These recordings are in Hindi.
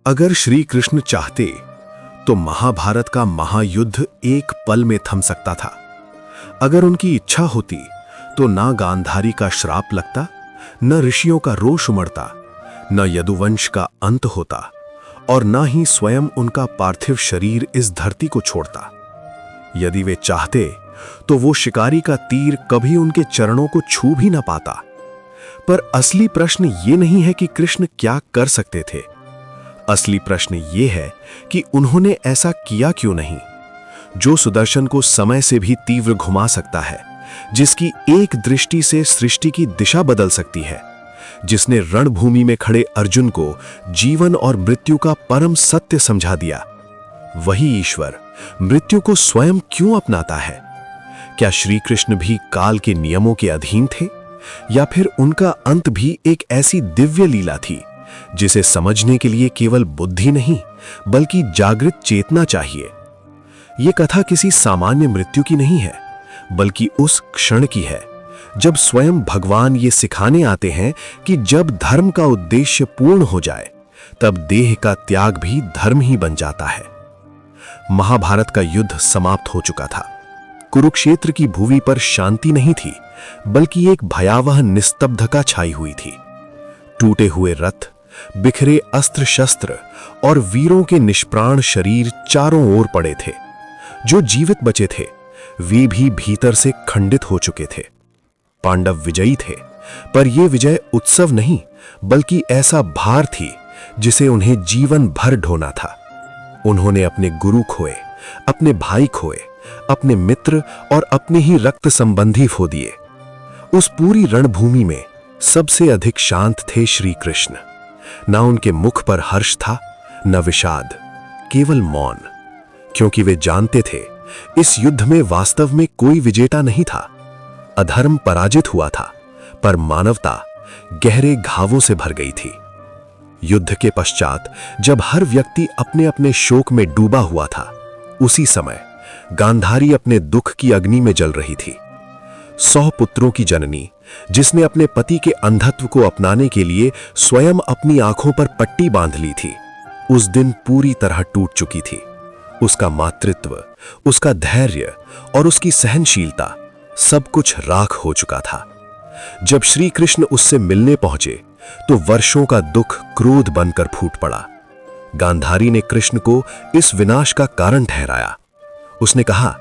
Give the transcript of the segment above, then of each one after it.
अगर श्री कृष्ण चाहते तो महाभारत का महायुद्ध एक पल में थम सकता था। अगर उनकी इच्छा होती तो ना गांधारी का श्राप लगता, न ऋषियों का रोष उमड़ता, न यदुवंश का अंत होता और न ही स्वयं उनका पार्थिव शरीर इस धरती को छोड़ता। यदि वे चाहते तो वो शिकारी का तीर कभी उनके चरणों को छू भी न पाता। पर असली प्रश्न ये नहीं है कि कृष्ण क्या कर सकते थे। असली प्रश्न ये है कि उन्होंने ऐसा किया क्यों नहीं। जो सुदर्शन को समय से भी तीव्र घुमा सकता है, जिसकी एक दृष्टि से सृष्टि की दिशा बदल सकती है, जिसने रणभूमि में खड़े अर्जुन को जीवन और मृत्यु का परम सत्य समझा दिया, वही ईश्वर मृत्यु को स्वयं क्यों अपनाता है? क्या श्री कृष्ण भी काल के नियमों के अधीन थे, या फिर उनका अंत भी एक ऐसी दिव्य लीला थी जिसे समझने के लिए केवल बुद्धि नहीं बल्कि जागृत चेतना चाहिए? यह कथा किसी सामान्य मृत्यु की नहीं है, बल्कि उस क्षण की है जब स्वयं भगवान ये सिखाने आते हैं कि जब धर्म का उद्देश्य पूर्ण हो जाए तब देह का त्याग भी धर्म ही बन जाता है। महाभारत का युद्ध समाप्त हो चुका था। कुरुक्षेत्र की भूमि पर शांति नहीं थी, बल्कि एक भयावह निस्तब्धता छाई हुई थी। टूटे हुए रथ, बिखरे अस्त्र शस्त्र और वीरों के निष्प्राण शरीर चारों ओर पड़े थे। जो जीवित बचे थे वे भी भीतर से खंडित हो चुके थे। पांडव विजयी थे, पर यह विजय उत्सव नहीं बल्कि ऐसा भार थी जिसे उन्हें जीवन भर ढोना था। उन्होंने अपने गुरु खोए, अपने भाई खोए, अपने मित्र और अपने ही रक्त संबंधी खो दिए। उस पूरी रणभूमि में सबसे अधिक शांत थे श्री कृष्ण। ना उनके मुख पर हर्ष था, न विषाद, केवल मौन, क्योंकि वे जानते थे इस युद्ध में वास्तव में कोई विजेता नहीं था। अधर्म पराजित हुआ था, पर मानवता गहरे घावों से भर गई थी। युद्ध के पश्चात जब हर व्यक्ति अपने अपने शोक में डूबा हुआ था, उसी समय गांधारी अपने दुख की अग्नि में जल रही थी। 100 पुत्रों की जननी, जिसने अपने पति के अंधत्व को अपनाने के लिए स्वयं अपनी आंखों पर पट्टी बांध ली थी, उस दिन पूरी तरह टूट चुकी थी। उसका मातृत्व, उसका धैर्य और उसकी सहनशीलता सब कुछ राख हो चुका था। जब श्री कृष्ण उससे मिलने पहुंचे तो वर्षों का दुख क्रोध बनकर फूट पड़ा। गांधारी ने कृष्ण को इस विनाश का कारण ठहराया। उसने कहा,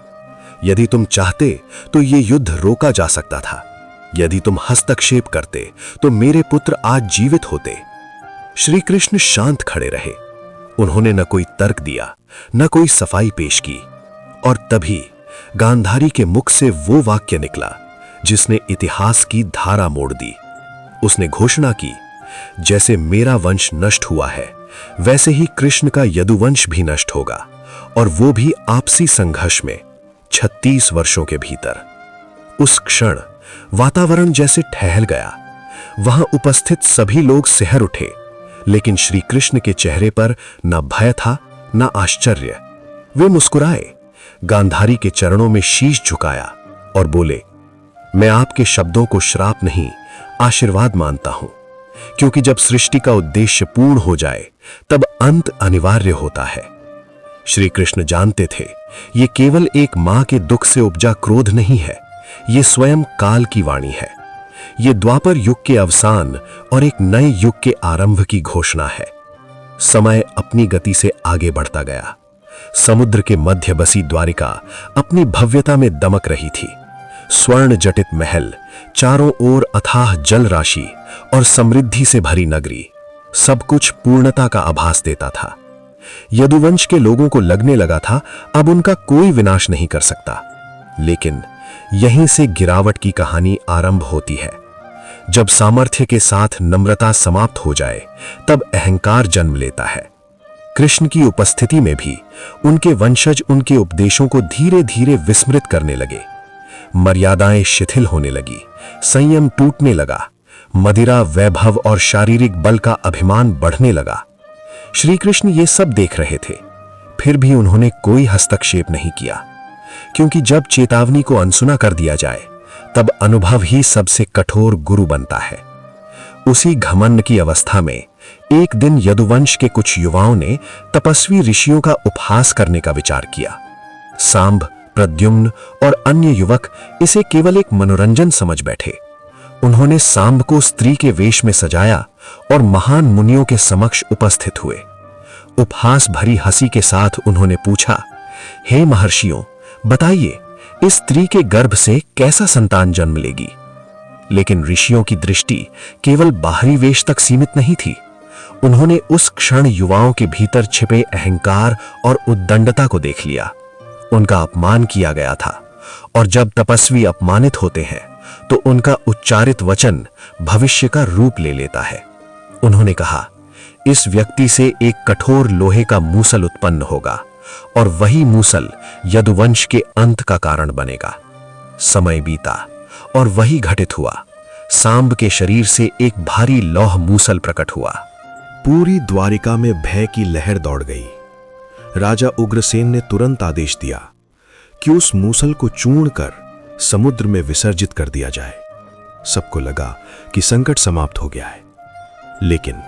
यदि तुम चाहते तो यह युद्ध रोका जा सकता था। यदि तुम हस्तक्षेप करते तो मेरे पुत्र आज जीवित होते। श्री कृष्ण शांत खड़े रहे। उन्होंने न कोई तर्क दिया, न कोई सफाई पेश की। और तभी गांधारी के मुख से वो वाक्य निकला जिसने इतिहास की धारा मोड़ दी। उसने घोषणा की, जैसे मेरा वंश नष्ट हुआ है, वैसे ही कृष्ण का यदुवंश भी नष्ट होगा, और वो भी आपसी संघर्ष में 36 वर्षों के भीतर। उस क्षण वातावरण जैसे ठहर गया। वहां उपस्थित सभी लोग सिहर उठे, लेकिन श्री कृष्ण के चेहरे पर न भय था, न आश्चर्य। वे मुस्कुराए, गांधारी के चरणों में शीश झुकाया और बोले, मैं आपके शब्दों को श्राप नहीं, आशीर्वाद मानता हूं, क्योंकि जब सृष्टि का उद्देश्य पूर्ण हो जाए तब अंत अनिवार्य होता है। श्री कृष्ण जानते थे ये केवल एक मां के दुख से उपजा क्रोध नहीं है, ये स्वयं काल की वाणी है। ये द्वापर युग के अवसान और एक नए युग के आरंभ की घोषणा है। समय अपनी गति से आगे बढ़ता गया। समुद्र के मध्य बसी द्वारिका अपनी भव्यता में दमक रही थी। स्वर्ण जटित महल, चारों ओर अथाह जल राशि और समृद्धि से भरी नगरी, सब कुछ पूर्णता का आभास देता था। यदुवंश के लोगों को लगने लगा था अब उनका कोई विनाश नहीं कर सकता। लेकिन यहीं से गिरावट की कहानी आरंभ होती है। जब सामर्थ्य के साथ नम्रता समाप्त हो जाए तब अहंकार जन्म लेता है। कृष्ण की उपस्थिति में भी उनके वंशज उनके उपदेशों को धीरे धीरे विस्मृत करने लगे। मर्यादाएं शिथिल होने लगी, संयम टूटने लगा, मदिरा, वैभव और शारीरिक बल का अभिमान बढ़ने लगा। श्री कृष्ण ये सब देख रहे थे, फिर भी उन्होंने कोई हस्तक्षेप नहीं किया, क्योंकि जब चेतावनी को अनसुना कर दिया जाए तब अनुभव ही सबसे कठोर गुरु बनता है। उसी घमंड की अवस्था में एक दिन यदुवंश के कुछ युवाओं ने तपस्वी ऋषियों का उपहास करने का विचार किया। सांब, प्रद्युम्न और अन्य युवक इसे केवल एक मनोरंजन समझ बैठे। उन्होंने सांब को स्त्री के वेश में सजाया और महान मुनियों के समक्ष उपस्थित हुए। उपहास भरी हंसी के साथ उन्होंने पूछा, हे महर्षियों, बताइए इस स्त्री के गर्भ से कैसा संतान जन्म लेगी? लेकिन ऋषियों की दृष्टि केवल बाहरी वेश तक सीमित नहीं थी। उन्होंने उस क्षण युवाओं के भीतर छिपे अहंकार और उद्दंडता को देख लिया। उनका अपमान किया गया था, और जब तपस्वी अपमानित होते हैं तो उनका उच्चारित वचन भविष्य का रूप ले लेता है। उन्होंने कहा, इस व्यक्ति से एक कठोर लोहे का मूसल उत्पन्न होगा और वही मूसल यदुवंश के अंत का कारण बनेगा। समय बीता और वही घटित हुआ। सांब के शरीर से एक भारी लौह मूसल प्रकट हुआ। पूरी द्वारिका में भय की लहर दौड़ गई। राजा उग्रसेन ने तुरंत आदेश दिया कि उस मूसल को चूर्ण कर समुद्र में विसर्जित कर दिया जाए। सबको लगा कि संकट समाप्त हो गया है, लेकिन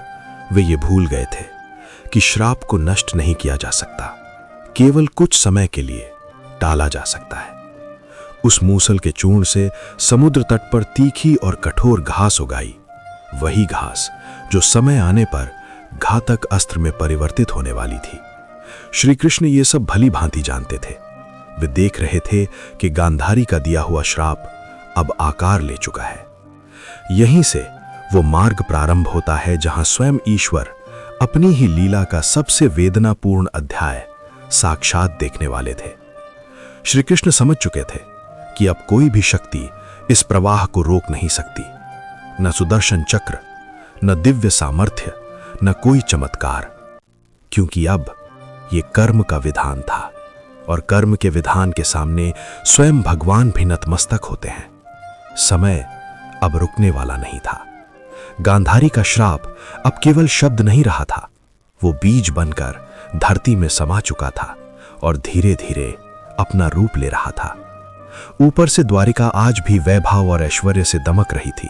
वे ये भूल गए थे कि श्राप को नष्ट नहीं किया जा सकता, केवल कुछ समय के लिए टाला जा सकता है। उस मूसल के चूर्ण से समुद्र तट पर तीखी और कठोर घास उगाई, वही घास जो समय आने पर घातक अस्त्र में परिवर्तित होने वाली थी। श्री कृष्ण ये सब भली भांति जानते थे। वे देख रहे थे कि गांधारी का दिया हुआ श्राप अब आकार ले चुका है। यहीं से वो मार्ग प्रारंभ होता है जहां स्वयं ईश्वर अपनी ही लीला का सबसे वेदनापूर्ण अध्याय साक्षात देखने वाले थे। श्री कृष्ण समझ चुके थे कि अब कोई भी शक्ति इस प्रवाह को रोक नहीं सकती, न सुदर्शन चक्र, न दिव्य सामर्थ्य, न कोई चमत्कार, क्योंकि अब ये कर्म का विधान था, और कर्म के विधान के सामने स्वयं भगवान भी नतमस्तक होते हैं। समय अब रुकने वाला नहीं था। गांधारी का श्राप अब केवल शब्द नहीं रहा था, वो बीज बनकर धरती में समा चुका था और धीरे धीरे अपना रूप ले रहा था। ऊपर से द्वारिका आज भी वैभव और ऐश्वर्य से दमक रही थी।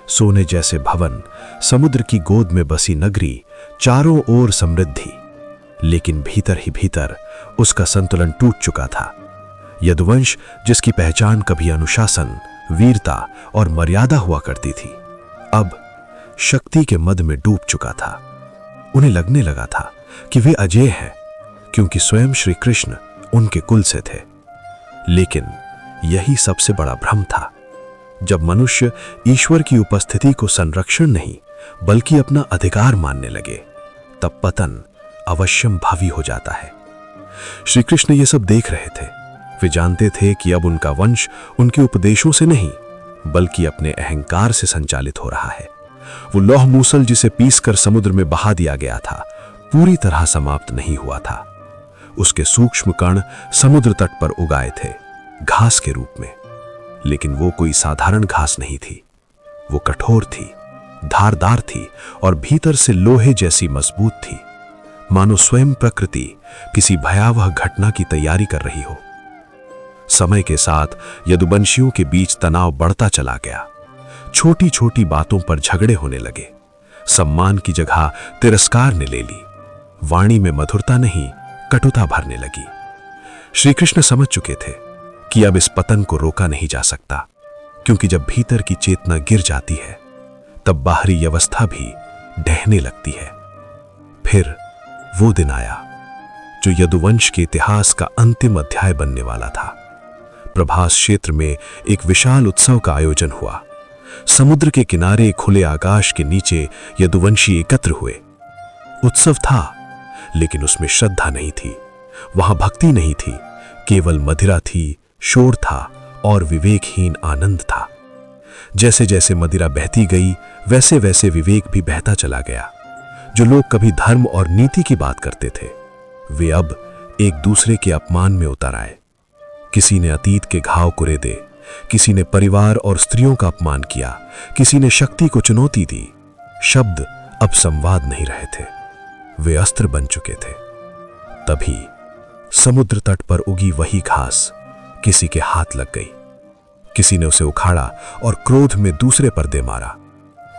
सोने जैसे भवन, समुद्र की गोद में बसी नगरी, चारों ओर समृद्धि, लेकिन भीतर ही भीतर उसका संतुलन टूट चुका था। यदुवंश, जिसकी पहचान कभी अनुशासन, वीरता और मर्यादा हुआ करती थी, अब शक्ति के मद में डूब चुका था। उन्हें लगने लगा था कि वे अजेय हैं, क्योंकि स्वयं श्री कृष्ण उनके कुल से थे। लेकिन यही सबसे बड़ा भ्रम था। जब मनुष्य ईश्वर की उपस्थिति को संरक्षण नहीं बल्कि अपना अधिकार मानने लगे, तब पतन अवश्यम भावी हो जाता है। श्री कृष्ण ये सब देख रहे थे। वे जानते थे कि अब उनका वंश उनके उपदेशों से नहीं बल्कि अपने अहंकार से संचालित हो रहा है। वो लौह मूसल जिसे पीसकर समुद्र में बहा दिया गया था, पूरी तरह समाप्त नहीं हुआ था। उसके सूक्ष्म कण समुद्र तट पर उगाए थे, घास के रूप में। लेकिन वो कोई साधारण घास नहीं थी। वो कठोर थी, धारदार थी और भीतर से लोहे जैसी मजबूत थी, मानो स्वयं प्रकृति किसी भयावह घटना की तैयारी कर रही हो। समय के साथ यदुवंशियों के बीच तनाव बढ़ता चला गया। छोटी छोटी बातों पर झगड़े होने लगे। सम्मान की जगह तिरस्कार ने ले ली। वाणी में मधुरता नहीं, कटुता भरने लगी। श्री कृष्ण समझ चुके थे कि अब इस पतन को रोका नहीं जा सकता, क्योंकि जब भीतर की चेतना गिर जाती है तब बाहरी अवस्था भी ढहने लगती है। फिर वो दिन आया जो यदुवंश के इतिहास का अंतिम अध्याय बनने वाला था। प्रभास क्षेत्र में एक विशाल उत्सव का आयोजन हुआ। समुद्र के किनारे खुले आकाश के नीचे यदुवंशी एकत्र हुए। उत्सव था, लेकिन उसमें श्रद्धा नहीं थी, वहां भक्ति नहीं थी, केवल मदिरा थी, शोर था और विवेकहीन आनंद था। जैसे जैसे मदिरा बहती गई, वैसे वैसे विवेक भी बहता चला गया। जो लोग कभी धर्म और नीति की बात करते थे, वे अब एक दूसरे के अपमान में उतर आए। किसी ने अतीत के घाव कुरेदे, किसी ने परिवार और स्त्रियों का अपमान किया, किसी ने शक्ति को चुनौती दी। शब्द अब संवाद नहीं रहे थे, वे अस्त्र बन चुके थे। तभी समुद्र तट पर उगी वही घास किसी के हाथ लग गई। किसी ने उसे उखाड़ा और क्रोध में दूसरे पर दे मारा।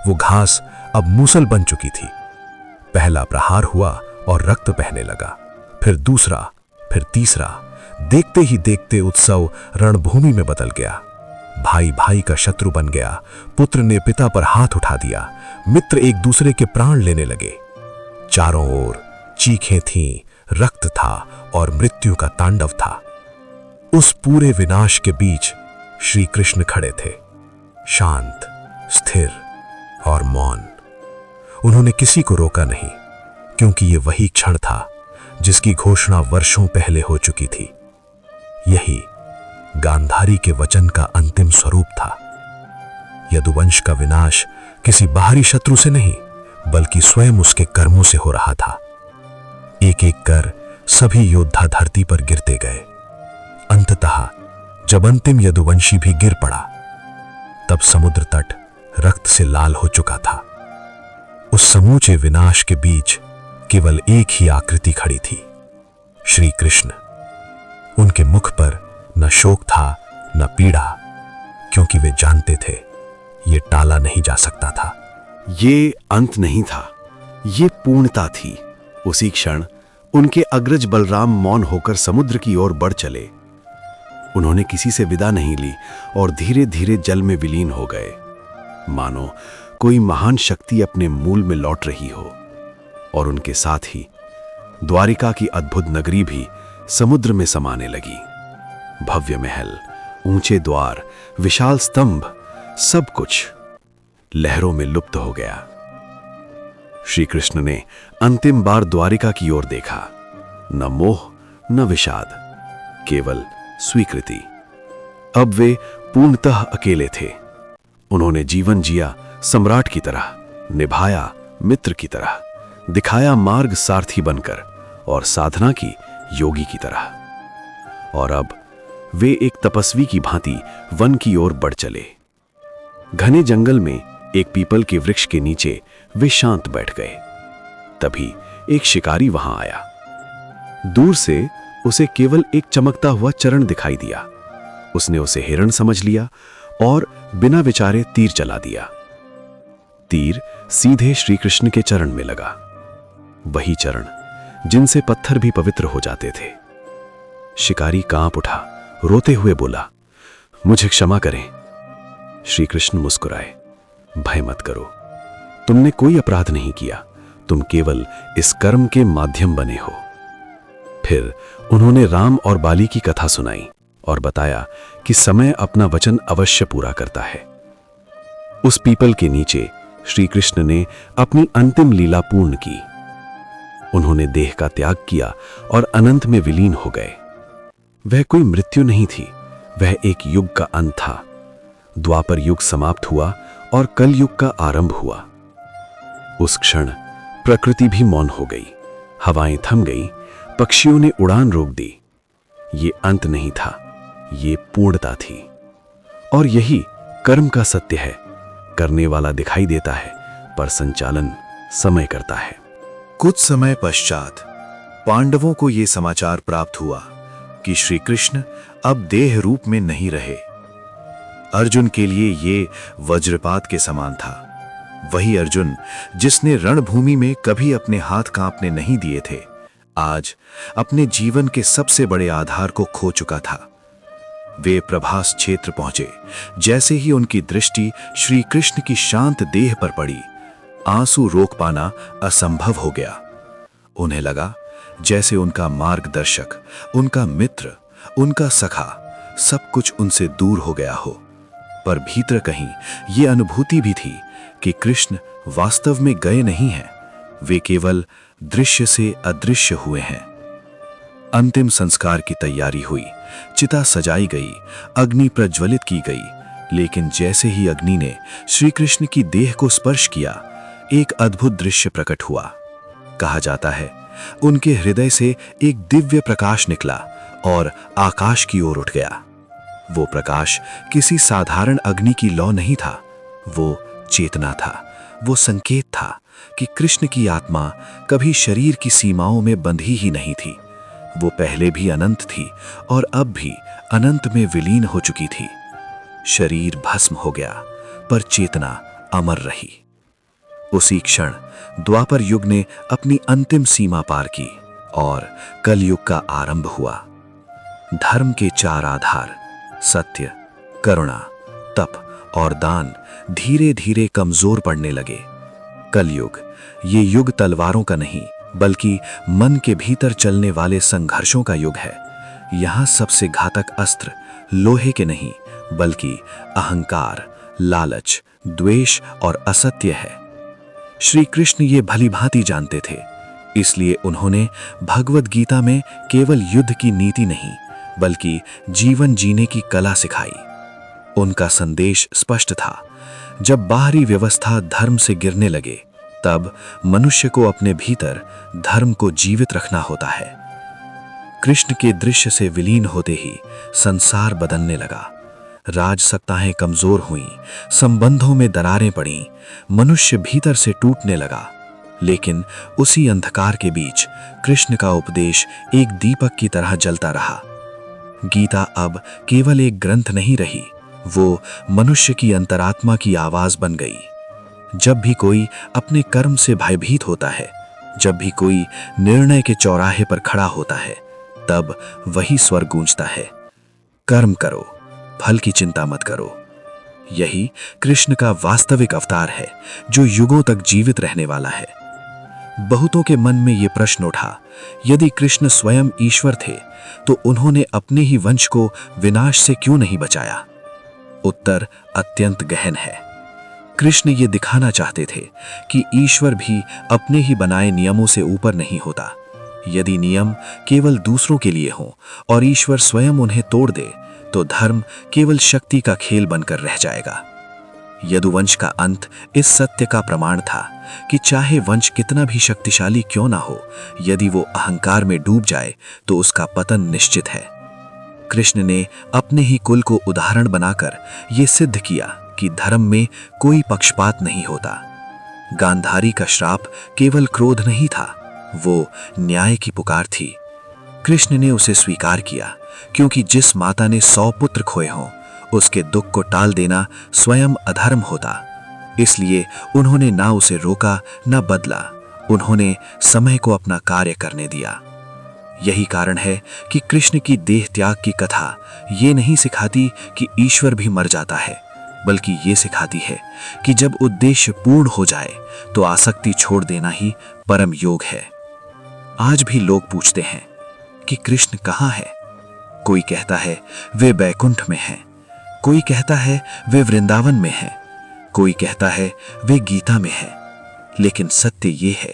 वो घास अब मूसल बन चुकी थी। पहला प्रहार हुआ और रक्त बहने लगा, फिर दूसरा, फिर तीसरा। देखते ही देखते उत्सव रणभूमि में बदल गया। भाई भाई का शत्रु बन गया, पुत्र ने पिता पर हाथ उठा दिया, मित्र एक दूसरे के प्राण लेने लगे। चारों ओर चीखें थीं, रक्त था और मृत्यु का तांडव था। उस पूरे विनाश के बीच श्री कृष्ण खड़े थे, शांत, स्थिर और मौन। उन्होंने किसी को रोका नहीं, क्योंकि ये वही क्षण था जिसकी घोषणा वर्षों पहले हो चुकी थी। यही गांधारी के वचन का अंतिम स्वरूप था। यदुवंश का विनाश किसी बाहरी शत्रु से नहीं, बल्कि स्वयं उसके कर्मों से हो रहा था। एक एक कर सभी योद्धा धरती पर गिरते गए। अंततः जब अंतिम यदुवंशी भी गिर पड़ा, तब समुद्र तट रक्त से लाल हो चुका था। उस समूचे विनाश के बीच केवल एक ही आकृति खड़ी थी, श्री कृष्ण। उनके मुख पर न शोक था न पीड़ा, क्योंकि वे जानते थे ये टाला नहीं जा सकता था। ये अंत नहीं था, ये पूर्णता थी। उसी क्षण उनके अग्रज बलराम मौन होकर समुद्र की ओर बढ़ चले। उन्होंने किसी से विदा नहीं ली और धीरे धीरे जल में विलीन हो गए, मानो कोई महान शक्ति अपने मूल में लौट रही हो। और उनके साथ ही द्वारिका की अद्भुत नगरी भी समुद्र में समाने लगी। भव्य महल, ऊंचे द्वार, विशाल स्तंभ, सब कुछ लहरों में लुप्त हो गया। श्री कृष्ण ने अंतिम बार द्वारिका की ओर देखा। न मोह न विषाद, केवल स्वीकृति। अब वे पूर्णतः अकेले थे। उन्होंने जीवन जिया सम्राट की तरह, निभाया मित्र की तरह, दिखाया मार्ग सारथी बनकर और साधना की योगी की तरह। और अब वे एक तपस्वी की भांति वन की ओर बढ़ चले। घने जंगल में एक पीपल के वृक्ष के नीचे वे शांत बैठ गए। तभी एक शिकारी वहां आया। दूर से उसे केवल एक चमकता हुआ चरण दिखाई दिया। उसने उसे हिरण समझ लिया और बिना विचारे तीर चला दिया। तीर सीधे श्री कृष्ण के चरण में लगा, वही चरण जिनसे पत्थर भी पवित्र हो जाते थे। शिकारी कांप उठा, रोते हुए बोला, मुझे क्षमा करें। श्री कृष्ण मुस्कुराए, भय मत करो, तुमने कोई अपराध नहीं किया, तुम केवल इस कर्म के माध्यम बने हो। फिर उन्होंने राम और बाली की कथा सुनाई और बताया कि समय अपना वचन अवश्य पूरा करता है। उस पीपल के नीचे श्री कृष्ण ने अपनी अंतिम लीला पूर्ण की। उन्होंने देह का त्याग किया और अनंत में विलीन हो गए। वह कोई मृत्यु नहीं थी, वह एक युग का अंत था। द्वापर युग समाप्त हुआ और कल युग का आरंभ हुआ। उस क्षण प्रकृति भी मौन हो गई, हवाएं थम गई, पक्षियों ने उड़ान रोक दी। ये अंत नहीं था, ये पूर्णता थी। और यही कर्म का सत्य है। करने वाला दिखाई देता है, पर संचालन समय करता है। कुछ समय पश्चात पांडवों को यह समाचार प्राप्त हुआ कि श्री कृष्ण अब देह रूप में नहीं रहे। अर्जुन के लिए ये वज्रपात के समान था। वही अर्जुन जिसने रणभूमि में कभी अपने हाथ कांपने नहीं दिए थे, आज अपने जीवन के सबसे बड़े आधार को खो चुका था। वे प्रभास क्षेत्र पहुंचे। जैसे ही उनकी दृष्टि श्री कृष्ण की शांत देह पर पड़ी, आंसू रोक पाना असंभव हो गया। उन्हें लगा जैसे उनका मार्गदर्शक, उनका मित्र, उनका सखा, सब कुछ उनसे दूर हो गया हो। पर भीतर कहीं ये अनुभूति भी थी कि कृष्ण वास्तव में गए नहीं हैं, वे केवल दृश्य से अदृश्य हुए हैं। अंतिम संस्कार की तैयारी हुई, चिता सजाई गई, अग्नि प्रज्वलित की गई। लेकिन जैसे ही अग्नि ने श्री कृष्ण की देह को स्पर्श किया, एक अद्भुत दृश्य प्रकट हुआ। कहा जाता है उनके हृदय से एक दिव्य प्रकाश निकला और आकाश की ओर उठ गया। वो प्रकाश किसी साधारण अग्नि की लौ नहीं था, वो चेतना था, वो संकेत था कि कृष्ण की आत्मा कभी शरीर की सीमाओं में बंधी ही नहीं थी। वो पहले भी अनंत थी और अब भी अनंत में विलीन हो चुकी थी। शरीर भस्म हो गया, पर चेतना अमर रही। उसी क्षण द्वापर युग ने अपनी अंतिम सीमा पार की और कलयुग का आरंभ हुआ। धर्म के चार आधार सत्य, करुणा, तप और दान धीरे धीरे कमजोर पड़ने लगे। कलयुग ये युग तलवारों का नहीं बल्कि मन के भीतर चलने वाले संघर्षों का युग है। यहाँ सबसे घातक अस्त्र लोहे के नहीं बल्कि अहंकार, लालच, द्वेष और असत्य है। श्री कृष्ण ये भली भांति जानते थे, इसलिए उन्होंने भगवद गीता में केवल युद्ध की नीति नहीं बल्कि जीवन जीने की कला सिखाई। उनका संदेश स्पष्ट था, जब बाहरी व्यवस्था धर्म से गिरने लगे तब मनुष्य को अपने भीतर धर्म को जीवित रखना होता है। कृष्ण के दृश्य से विलीन होते ही संसार बदलने लगा। राजसत्ताएं कमजोर हुईं, संबंधों में दरारें पड़ीं, मनुष्य भीतर से टूटने लगा। लेकिन उसी अंधकार के बीच कृष्ण का उपदेश एक दीपक की तरह जलता रहा। गीता अब केवल एक ग्रंथ नहीं रही, वो मनुष्य की अंतरात्मा की आवाज बन गई। जब भी कोई अपने कर्म से भयभीत होता है, जब भी कोई निर्णय के चौराहे पर खड़ा होता है, तब वही स्वर गूंजता है, कर्म करो, फल की चिंता मत करो। यही कृष्ण का वास्तविक अवतार है जो युगों तक जीवित रहने वाला है। बहुतों के मन में ये प्रश्न उठा, यदि कृष्ण स्वयं ईश्वर थे तो उन्होंने अपने ही वंश को विनाश से क्यों नहीं बचाया? उत्तर अत्यंत गहन है। कृष्ण ये दिखाना चाहते थे कि ईश्वर भी अपने ही बनाए नियमों से ऊपर नहीं होता। यदि नियम केवल दूसरों के लिए हों और ईश्वर स्वयं उन्हें तोड़ दे तो धर्म केवल शक्ति का खेल बनकर रह जाएगा। यदुवंश का अंत इस सत्य का प्रमाण था कि चाहे वंश कितना भी शक्तिशाली क्यों ना हो, यदि वो अहंकार में डूब जाए तो उसका पतन निश्चित है। कृष्ण ने अपने ही कुल को उदाहरण बनाकर ये सिद्ध किया कि धर्म में कोई पक्षपात नहीं होता। गांधारी का श्राप केवल क्रोध नहीं था, वो न्याय की पुकार थी। कृष्ण ने उसे स्वीकार किया क्योंकि जिस माता ने 100 पुत्र खोए हों, उसके दुख को टाल देना स्वयं अधर्म होता। इसलिए उन्होंने ना उसे रोका ना बदला, उन्होंने समय को अपना कार्य करने दिया। यही कारण है कि कृष्ण की देह त्याग की कथा ये नहीं सिखाती कि ईश्वर भी मर जाता है, बल्कि ये सिखाती है कि जब उद्देश्य पूर्ण हो जाए तो आसक्ति छोड़ देना ही परम योग है। आज भी लोग पूछते हैं कि कृष्ण कहाँ है? कोई कहता है वे बैकुंठ में हैं, कोई कहता है वे वृंदावन में हैं, कोई कहता है वे गीता में है। लेकिन सत्य ये है,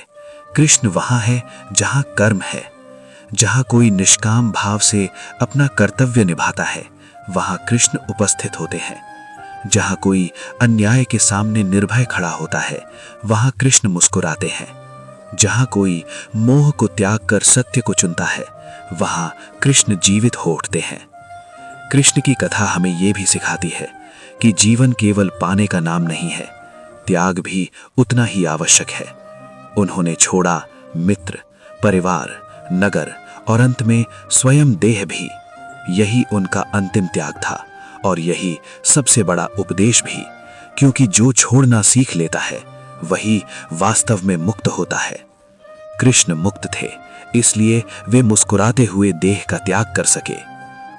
कृष्ण वहां है जहां कर्म है। जहां कोई निष्काम भाव से अपना कर्तव्य निभाता है, वहां कृष्ण उपस्थित होते हैं। जहां कोई अन्याय के सामने निर्भय खड़ा होता है, वहां कृष्ण मुस्कुराते हैं। जहां कोई मोह को त्याग कर सत्य को चुनता है, वहां कृष्ण जीवित हो उठते हैं। कृष्ण की कथा हमें यह भी सिखाती है कि जीवन केवल पाने का नाम नहीं है, त्याग भी उतना ही आवश्यक है। उन्होंने छोड़ा मित्र, परिवार, नगर और अंत में स्वयं देह भी। यही उनका अंतिम त्याग था और यही सबसे बड़ा उपदेश भी, क्योंकि जो छोड़ना सीख लेता है वही वास्तव में मुक्त होता है। कृष्ण मुक्त थे, इसलिए वे मुस्कुराते हुए देह का त्याग कर सके।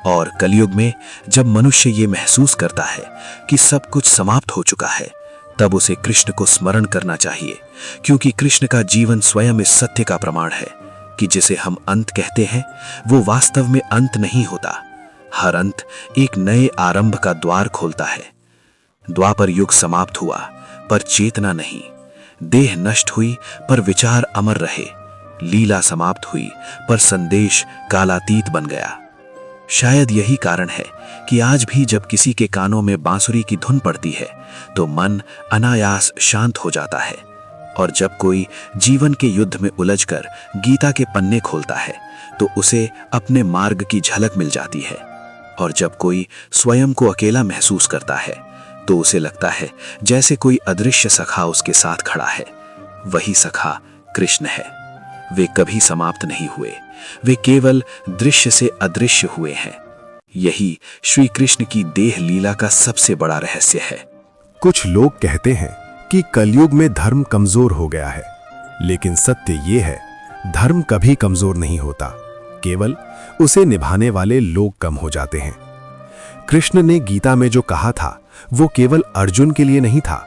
और कलयुग में जब मनुष्य ये महसूस करता है कि सब कुछ समाप्त हो चुका है, तब उसे कृष्ण को स्मरण करना चाहिए, क्योंकि कृष्ण का जीवन स्वयं इस सत्य का प्रमाण है कि जिसे हम अंत कहते हैं वो वास्तव में अंत नहीं होता। हर अंत एक नए आरंभ का द्वार खोलता है। द्वापर युग समाप्त हुआ पर चेतना नहीं, देह नष्ट हुई पर विचार अमर रहे, लीला समाप्त हुई पर संदेश कालातीत बन गया। शायद यही कारण है कि आज भी जब किसी के कानों में बांसुरी की धुन पड़ती है तो मन अनायास शांत हो जाता है, और जब कोई जीवन के युद्ध में उलझकर गीता के पन्ने खोलता है तो उसे अपने मार्ग की झलक मिल जाती है। और जब कोई स्वयं को अकेला महसूस करता है तो उसे लगता है जैसे कोई अदृश्य सखा उसके साथ खड़ा है। वही सखा कृष्ण है। वे कभी समाप्त नहीं हुए, वे केवल दृश्य से अदृश्य हुए हैं। यही श्री कृष्ण की देह लीला का सबसे बड़ा रहस्य है। कुछ लोग कहते हैं कि कलयुग में धर्म कमजोर हो गया है, लेकिन सत्य ये है, धर्म कभी कमजोर नहीं होता, केवल उसे निभाने वाले लोग कम हो जाते हैं। कृष्ण ने गीता में जो कहा था वो केवल अर्जुन के लिए नहीं था,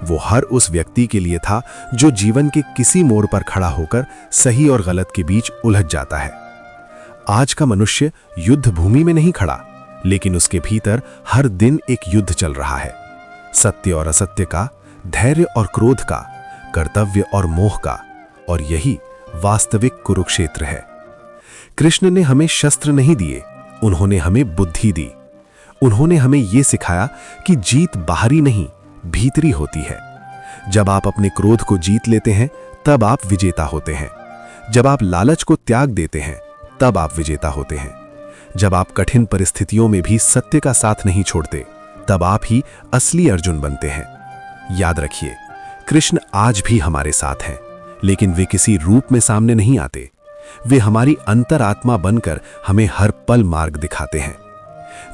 वो हर उस व्यक्ति के लिए था जो जीवन के किसी मोड़ पर खड़ा होकर सही और गलत के बीच उलझ जाता है। आज का मनुष्य युद्ध भूमि में नहीं खड़ा, लेकिन उसके भीतर हर दिन एक युद्ध चल रहा है, सत्य और असत्य का, धैर्य और क्रोध का, कर्तव्य और मोह का, और यही वास्तविक कुरुक्षेत्र है। कृष्ण ने हमें शस्त्र नहीं दिए, उन्होंने हमें बुद्धि दी। उन्होंने हमें यह सिखाया कि जीत बाहरी नहीं, भीतरी होती है। जब आप अपने क्रोध को जीत लेते हैं तब आप विजेता होते हैं। जब आप लालच को त्याग देते हैं तब आप विजेता होते हैं। जब आप कठिन परिस्थितियों में भी सत्य का साथ नहीं छोड़ते तब आप ही असली अर्जुन बनते हैं। याद रखिए, कृष्ण आज भी हमारे साथ हैं, लेकिन वे किसी रूप में सामने नहीं आते। वे हमारी अंतरात्मा बनकर हमें हर पल मार्ग दिखाते हैं।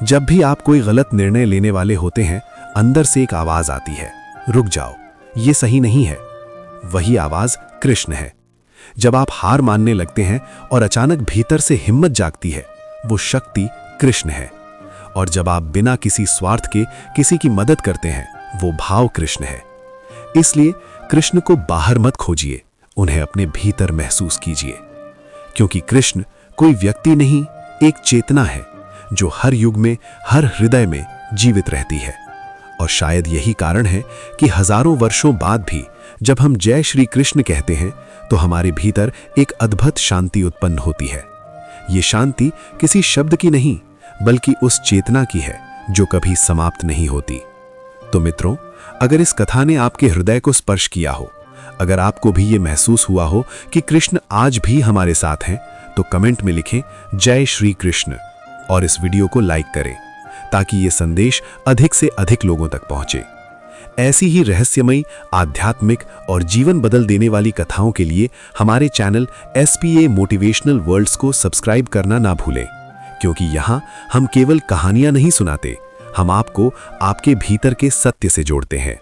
जब भी आप कोई गलत निर्णय लेने वाले होते हैं, अंदर से एक आवाज आती है, रुक जाओ, ये सही नहीं है। वही आवाज कृष्ण है। जब आप हार मानने लगते हैं और अचानक भीतर से हिम्मत जागती है, वो शक्ति कृष्ण है। और जब आप बिना किसी स्वार्थ के किसी की मदद करते हैं, वो भाव कृष्ण है। इसलिए कृष्ण को बाहर मत खोजिए, उन्हें अपने भीतर महसूस कीजिए, क्योंकि कृष्ण कोई व्यक्ति नहीं, एक चेतना है जो हर युग में, हर हृदय में जीवित रहती है। और शायद यही कारण है कि हजारों वर्षों बाद भी जब हम जय श्री कृष्ण कहते हैं तो हमारे भीतर एक अद्भुत शांति उत्पन्न होती है। ये शांति किसी शब्द की नहीं, बल्कि उस चेतना की है जो कभी समाप्त नहीं होती। तो मित्रों, अगर इस कथा ने आपके हृदय को स्पर्श किया हो, अगर आपको भी ये महसूस हुआ हो कि कृष्ण आज भी हमारे साथ हैं, तो कमेंट में लिखें जय श्री कृष्ण और इस वीडियो को लाइक करें ताकि ये संदेश अधिक से अधिक लोगों तक पहुंचे। ऐसी ही रहस्यमयी, आध्यात्मिक और जीवन बदल देने वाली कथाओं के लिए हमारे चैनल SPA मोटिवेशनल वर्ल्ड्स को सब्सक्राइब करना ना भूलें, क्योंकि यहाँ हम केवल कहानियां नहीं सुनाते, हम आपको आपके भीतर के सत्य से जोड़ते हैं।